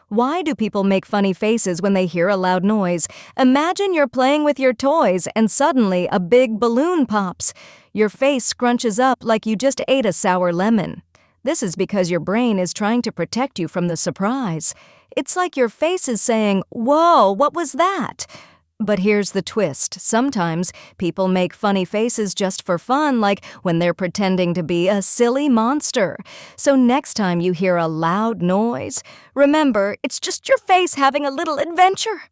Why do people make funny faces when they hear a loud noise? Imagine you're playing with your toys and suddenly a big balloon pops. Your face scrunches up like you just ate a sour lemon. This is because your brain is trying to protect you from the surprise. It's like your face is saying, "Whoa, what was that?" But here's the twist. Sometimes people make funny faces just for fun, like when they're pretending to be a silly monster. So next time you hear a loud noise, remember, it's just your face having a little adventure.